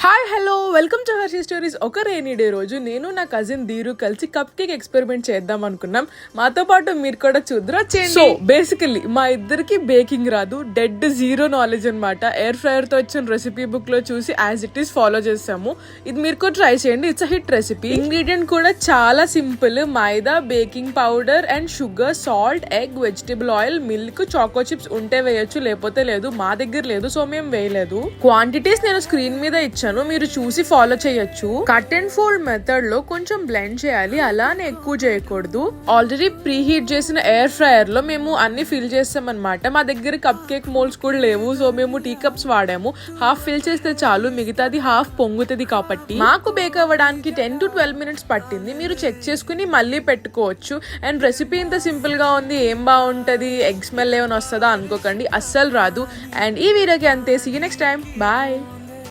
Hi hello welcome to Hershey stories. ఒక rainy day రోజు నేను నా కజిన్ ధీరు కలిసి కప్ కేక్ ఎక్స్పెరిమెంట్ చేద్దాం అనుకున్నాం. మాతో పాటు మీరు కూడా చూద్దరు వచ్చేయండి. సో బేసికల్లీ మా ఇద్దరికి బేకింగ్ రాదు, డెడ్ జీరో నాలెడ్జ్ అనమాట. ఎయిర్ ఫ్రైయర్ తో వచ్చిన రెసిపీ బుక్ లో చూసి యాజ్ ఇట్ ఈస్ ఫాలో చేసాము. ఇది మీరు కూడా ట్రై చేయండి, it's a hit recipe. Ingredient కూడా చాలా simple: maida, baking powder and sugar, salt, egg, vegetable oil, milk, choco chips ఉంటే వేయొచ్చు, లేకపోతే లేదు. మా దగ్గర లేదు సో మేము వేయలేదు. క్వాంటిటీస్ నేను స్క్రీన్ మీద ఇచ్చాను, మీరు చూసి ఫాలో చేయొచ్చు. కట్ అండ్ ఫోల్డ్ మెథడ్ లో కొంచెం బ్లెండ్ చేయాలి, అలానే ఎక్కువ చేయకూడదు. ఆల్రెడీ ప్రీ హీట్ చేసిన ఎయిర్ ఫ్రైయర్ లో మేము అన్ని ఫిల్ చేస్తాం అనమాట. మా దగ్గర కప్ కేక్ మోల్డ్స్ కూడా లేవు, సో మేము టీ కప్స్ వాడాము. హాఫ్ ఫిల్ చేస్తే చాలు, మిగతాది హాఫ్ పొంగుతుంది కాబట్టి. మాకు బేక్ అవ్వడానికి 10 to 12 minutes పట్టింది. మీరు చెక్ చేసుకుని మళ్ళీ పెట్టుకోవచ్చు. అండ్ రెసిపీ ఇంత సింపుల్ గా ఉంది, ఏం బాగుంటది, ఎగ్ స్మెల్ ఏమైనా వస్తుందా అనుకోకండి, అస్సలు రాదు. అండ్ ఈ వీడియోకి అంతే. See you next time, bye.